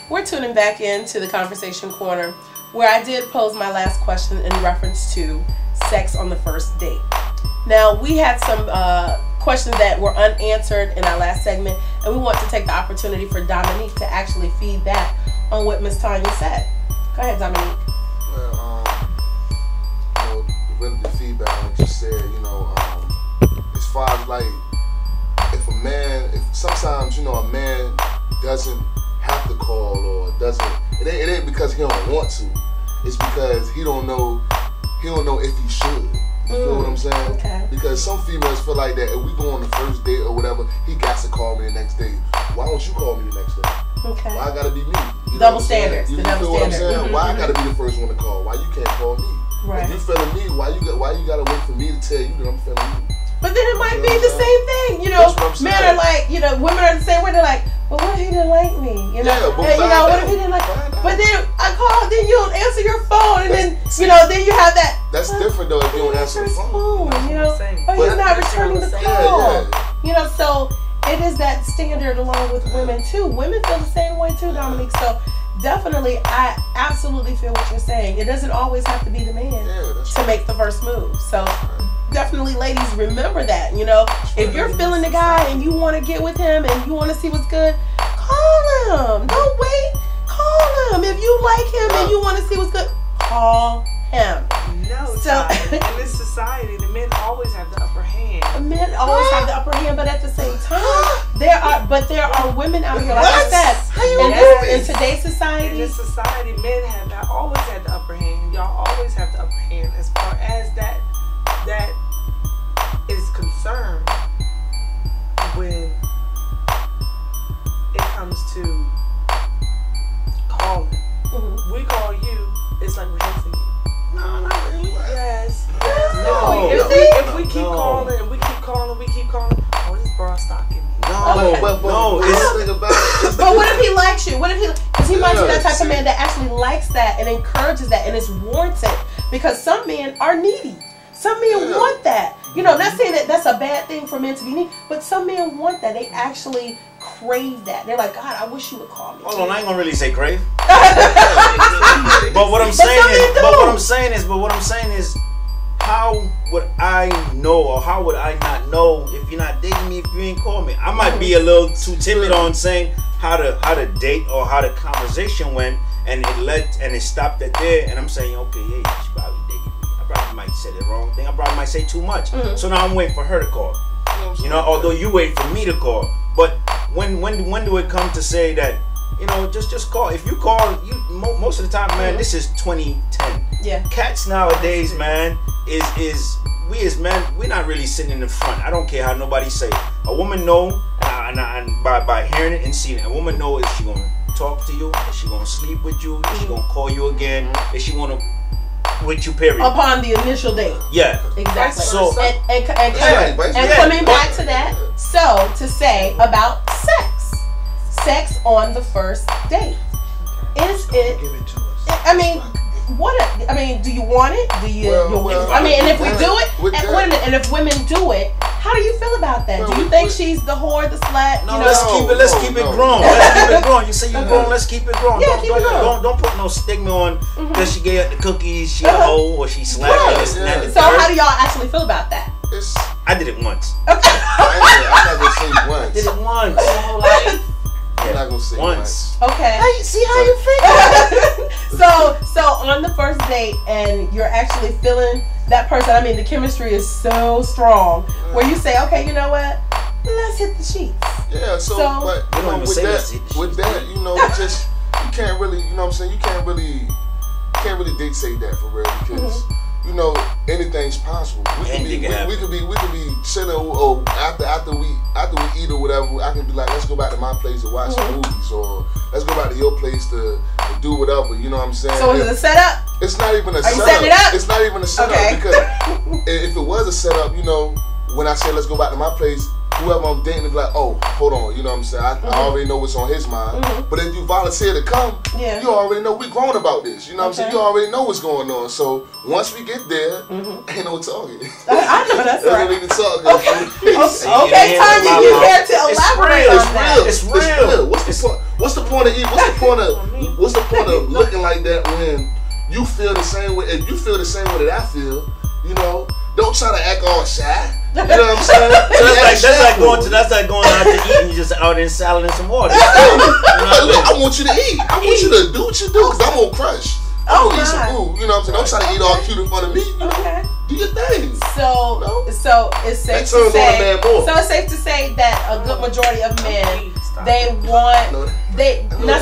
We're tuning back into the Conversation Corner, where I did pose my last question in reference to sex on the first date. Now, we had some questions that were unanswered in our last segment, and we want to take the opportunity for Dominique to actually feed back on what Miss Tanya said. Go ahead, Dominique. Well, the feedback on what you said, as far as like, if sometimes, a man doesn't have to call or it ain't because he don't want to. It's because he don't know if he should. You feel what I'm saying? Okay. Because some females feel like that if we go on the first date or whatever, he got to call me the next day. Why don't you call me the next day? Okay. Why I gotta be me? Double standards. You feel what I'm saying? Why I gotta be the first one to call? Why you can't call me? Right. If you feeling me, why you gotta wait for me to tell you that I'm feeling you? But then it might be the same thing, men are like, women are the same way. They're like, but what if he didn't like me? What if he didn't like me? But then I call, then you'll answer your phone, and then you have that. That's different though if you don't answer the phone. He's not returning the call. So it is that standard along with women too. Women feel the same way too, Dominique. So definitely, I absolutely feel what you're saying. It doesn't always have to be the man to make the first move. So definitely, ladies, remember that. If you're feeling the guy and you want to get with him and you want to see what's good, call him. Don't wait. Call him. If you like him and you want to see what's good, call him. In this society, the men always have the upper hand. The men always have the upper hand, but at the same time, there are women out here, like I said, in today's society. In this society, men have always had the upper hand. Y'all always have the upper hand as far as that is concerned when it comes to calling. We call you, it's like we're hitting you. No, not really. Yes. No. If we keep calling and we keep calling, oh, this bra stalking me. But what if he likes you? Because he might be that type of man that actually likes that and encourages that and is warranted. Because some men are needy. Some men want that. Not saying that that's a bad thing for men to be needy, but some men want that. They actually crave that. They're like, God, I wish you would call me. Hold on, I ain't gonna really say crave. But what I'm saying is, how would I know, or how would I not know if you're not dating me if you ain't called me? I might be a little too timid on saying how to date or how the conversation went, and it stopped at there, and I'm saying, okay, hey, she probably dating me. I probably might say the wrong thing. I probably might say too much. So now I'm waiting for her to call. Although you wait for me to call. But when do it come to say that, just call? If you call, most of the time, man, this is 2010. Yeah. Cats nowadays, man, is we as men, we're not really sitting in the front. I don't care how nobody say it. A woman know, and by hearing it and seeing it, a woman know if she gonna talk to you, if she gonna sleep with you, if she gonna call you again, if she wanna with you, period. Upon the initial date. Yeah. Exactly. So and coming back to that, so to say about sex on the first date, is it? Give it to us. Do you want it? Do you? And if we do it, and if women do it, how do you feel about that? Do you think she's the whore, the slut? No, let's keep it grown. Let's keep it grown. You say you grown, let's keep it grown. Yeah, keep it grown. Don't put no stigma on because she gave the cookies, she a hoe, or she slapped her. So how do y'all actually feel about that? I did it once. Okay. I'm not gonna say once. Did it once. I'm not gonna say once. Okay. See how you feel? So on the first date, and you're actually feeling that person. The chemistry is so strong. Where you say, okay, you know what? Let's hit the sheets. Yeah. But with that, just you can't really, you can't really dictate that for real because. Anything's possible. We could be chilling or after we eat or whatever. I can be like, let's go back to my place to watch some movies, or let's go back to your place to do whatever. You know what I'm saying? So is it a setup? It's not even a setup. Are you setting it up? It's not even a setup because if it was a setup, when I say let's go back to my place, whoever I'm dating, be like, oh, hold on, you know what I'm saying? I already know what's on his mind. But if you volunteer to come, you already know we grown about this. You know what I'm saying? You already know what's going on. So once we get there, ain't no talking. I know that's right. There's no need to talk. Okay, Tanya, you here to elaborate on that? It's real. What's the point of eating? What's the point of looking like that when you feel the same way? If you feel the same way that I feel, you know, don't try to act all shy. You know what I'm saying? That's like going out to eat and you just out in salad and some water. I want you to eat. I want you to do what you do because I'm gonna crush. I'm gonna eat some food. You know what I'm saying? Don't try to eat all cute in front of me. You know? Do your thing. So it's safe to say. So it's safe to say that a good majority of men not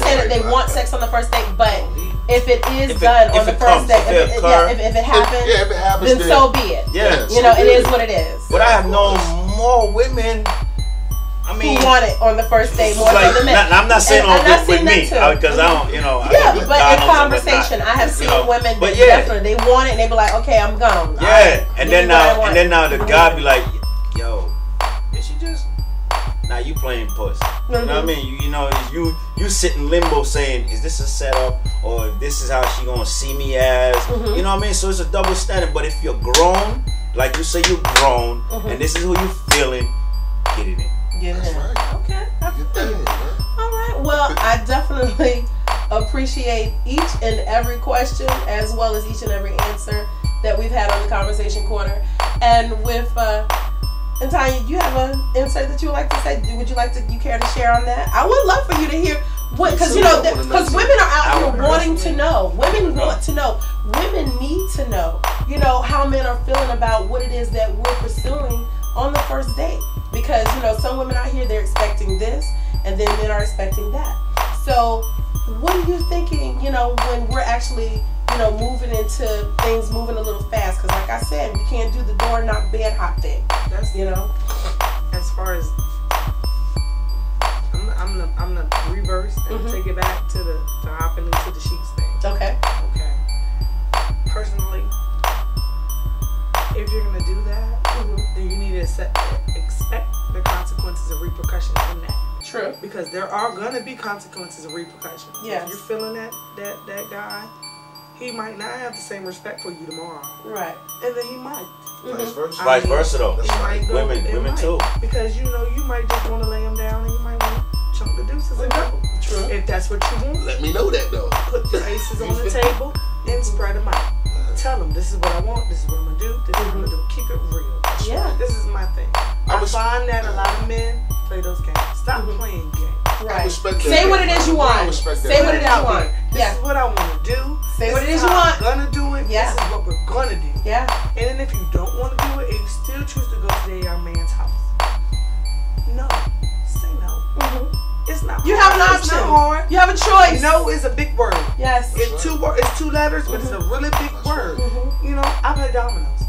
saying that they want sex on the first date, but if it is done on the first date, if it happens, then so be it. Yeah, you know, it is what it is. But I have known more women. I mean, who want it on the first date more than the men. I'm not saying with me because I don't, you know. But in conversation, I have seen women that definitely they want it and they be like, okay, I'm gone. Yeah, and then now the guy be like, yo, did she just? Now you playing puss. You know what I mean? You know, you sit in limbo saying, is this a setup or this is how she gonna see me as? You know what I mean? So it's a double standard. But if you're grown, like you say you're grown, and this is who you feeling, get it in. Right. Okay. All right. Well, I definitely appreciate each and every question as well as each and every answer that we've had on the Conversation Corner. And with and Tanya, you have an insert that you would like to say? You care to share on that? I would love for you to hear what, because women are out here wanting to know. Women want to know. Women need to know. You know how men are feeling about what it is that we're pursuing on the first date. Because, you know, some women out here, they're expecting this, and then men are expecting that. So, what are you thinking, you know, when we're actually, you know, moving into things moving a little fast? Because, like I said, we can't do the door knock bed hop thing. That's, you know. As far as, I'm gonna reverse and take it back to hopping into the sheets thing. Okay. Personally, if you're gonna do that, then you need to expect the consequences and repercussions from that. True. Because there are gonna be consequences and repercussions. Yes. If you're feeling that guy, he might not have the same respect for you tomorrow. Right. And then he might. Vice versa though. Women too. Because you know you might just want to lay him down and you might want to chunk the deuces and go. True. If that's what you want. Let me know that though. Put the aces on the table and spread them out. Tell them this is what I want, this is what I'm gonna do, this is what I'm gonna do. Keep it real. Yeah. This is my thing. I find that a lot of men play those games. Stop playing games. Right. Say what it is you want. Say what it is you want. This is what I want to do. Say what it is you want. I'm gonna do it. Yeah. This is what we're gonna do. Yeah. And then if you don't want to do it and you still choose to go to the young man's house, no. Say no. It's not. You have an option. It's not hard. You have a choice. No is a big word. Yes. It's two letters, but it's a really big word. You know, I play dominoes.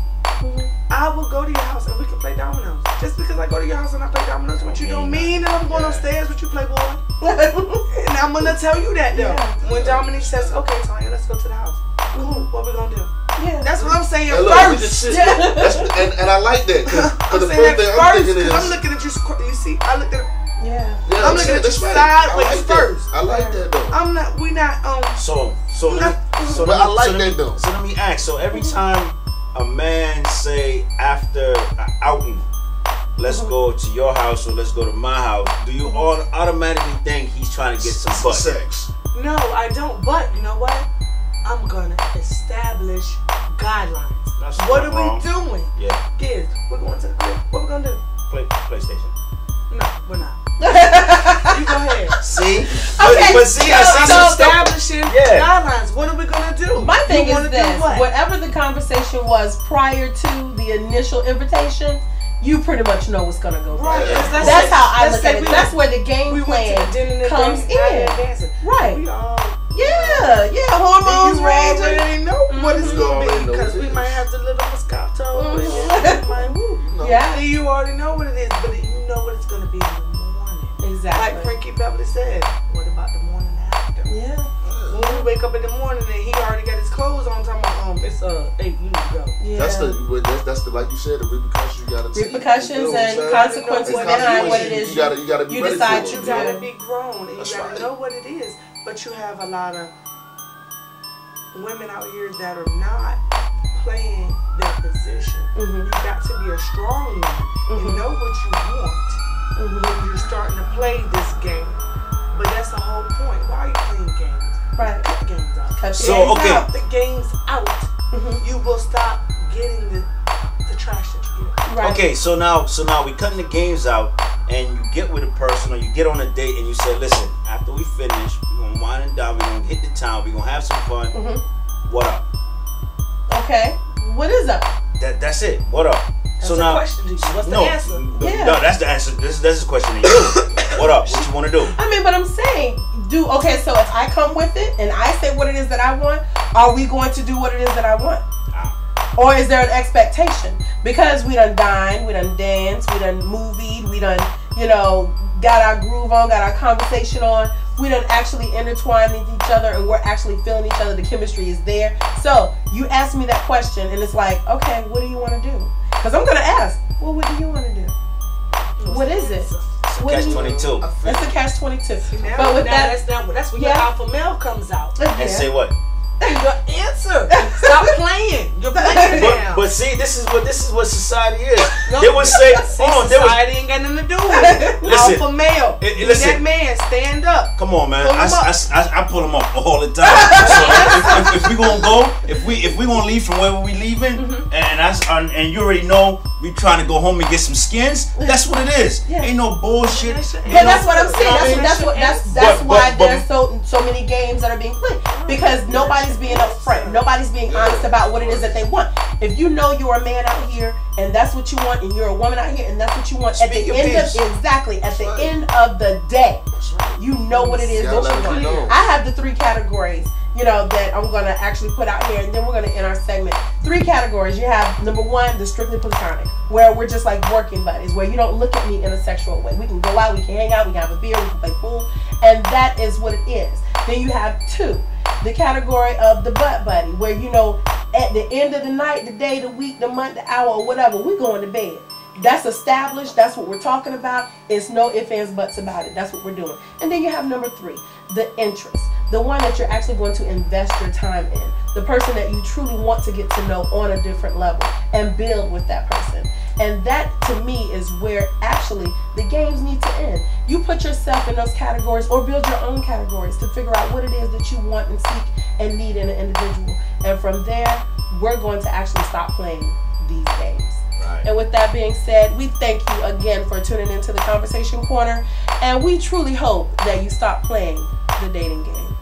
I will go to your house and we can play dominoes. Just because I go to your house and I play dominoes with you don't mean that I'm going upstairs with you, playboy. And I'm gonna tell you that though. When Dominique says, "Okay, Tanya, let's go to the house." Cool. What we gonna do? Yeah. That's what I'm saying first. And I like that. Because the first thing I'm thinking is, I'm looking at you. You see, I looked at. Yeah. I'm looking at you sideways first. I like that though. I'm not. We not. But I like that though. So let me ask. So every time a man say after an outing, let's go to your house or let's go to my house, do you all automatically think he's trying to get some butt? Sex. No, I don't. But you know what? I'm gonna establish guidelines. That's what are wrong. we doing? Yeah. Kids, we're going to the crib. What we gonna do? PlayStation. No, we're not. You go ahead. See? Okay. But see, I see so establishing guidelines. What are we gonna do? My thing is this: whatever the conversation was prior to the initial invitation, you pretty much know what's gonna go. Right. That's how I look at it. That's where the game plan comes in. Right. Yeah. Hormones raging. You already know what it's gonna be because we might have the little Moscato. Yeah. You already know what it is, but you know what it's gonna be in the morning. Exactly. Like Frankie Beverly said, what about the morning after? Yeah. When we wake up in the morning and he already got his clothes on, talking about it's hey, you need to go. Yeah. That's the like you said, the repercussions you gotta take. Repercussions and consequences behind what it is you gotta be ready for it. You gotta be grown and you gotta know what it is. But you have a lot of women out here that are not playing their position. You got to be a strong one and know what you want when you're starting to play this game. But that's the whole point. Why are you playing games? Right. Cut the games out. Cut the games out. You will stop getting the trash that you get. Right. Okay, so now we cutting the games out, and you get with a person or you get on a date and you say, listen, after we finish, we're gonna wind and down, we're gonna hit the town, we're gonna have some fun. What up? Okay. What is up? That's it. What up? That's so now, question to you. What's the answer? Yeah. No, that's the answer. This is the question to you. What up? What you want to do? I mean, but I'm saying, okay, so if I come with it and I say what it is that I want, are we going to do what it is that I want? Or is there an expectation? Because we done dined, we done danced, we done movied, we done, got our groove on, got our conversation on, we done actually intertwined with each other and we're actually feeling each other, the chemistry is there. So you ask me that question and it's like, okay, what do you want to do? Because I'm going to ask, well, what do you want to do? What is it? Catch-22. It's a catch-22. But with that's when your alpha male comes out. And say what? Your answer. Stop playing. You're playing now. But see, this is what society is. They would say, society ain't got nothing to do with it. Listen, alpha male. Listen, that man, stand up. Come on, man. I pull him up all the time. So if we gonna go, if we gonna leave from where we leaving, and you already know we trying to go home and get some skins, that's what it is. Yeah. Ain't no bullshit. But that's what I'm saying. That's why there's so many games that are being played, because nobody's being upfront. Nobody's being honest about what it is that they want. If you know you're a man out here and that's what you want, and you're a woman out here and that's what you want, at the end of the day, you know what it is that you want. I have the 3 categories, that I'm gonna actually put out here, and then we're gonna end our segment. 3 categories. You have number 1, the strictly platonic, where we're just like working buddies, where you don't look at me in a sexual way. We can go out, we can hang out, we can have a beer, we can play pool, and that is what it is. Then you have 2, the category of the butt buddy, where at the end of the night, the day, the week, the month, the hour, or whatever, we're going to bed. That's established. That's what we're talking about. It's no ifs, ands, buts about it. That's what we're doing. And then you have number 3, the interest. The one that you're actually going to invest your time in. The person that you truly want to get to know on a different level and build with that person. And that, to me, is where actually the games need to end. You put yourself in those categories or build your own categories to figure out what it is that you want and seek and need in an individual. And from there, we're going to actually stop playing these games. Right. And with that being said, we thank you again for tuning into the Conversation Corner. And we truly hope that you stop playing the dating game.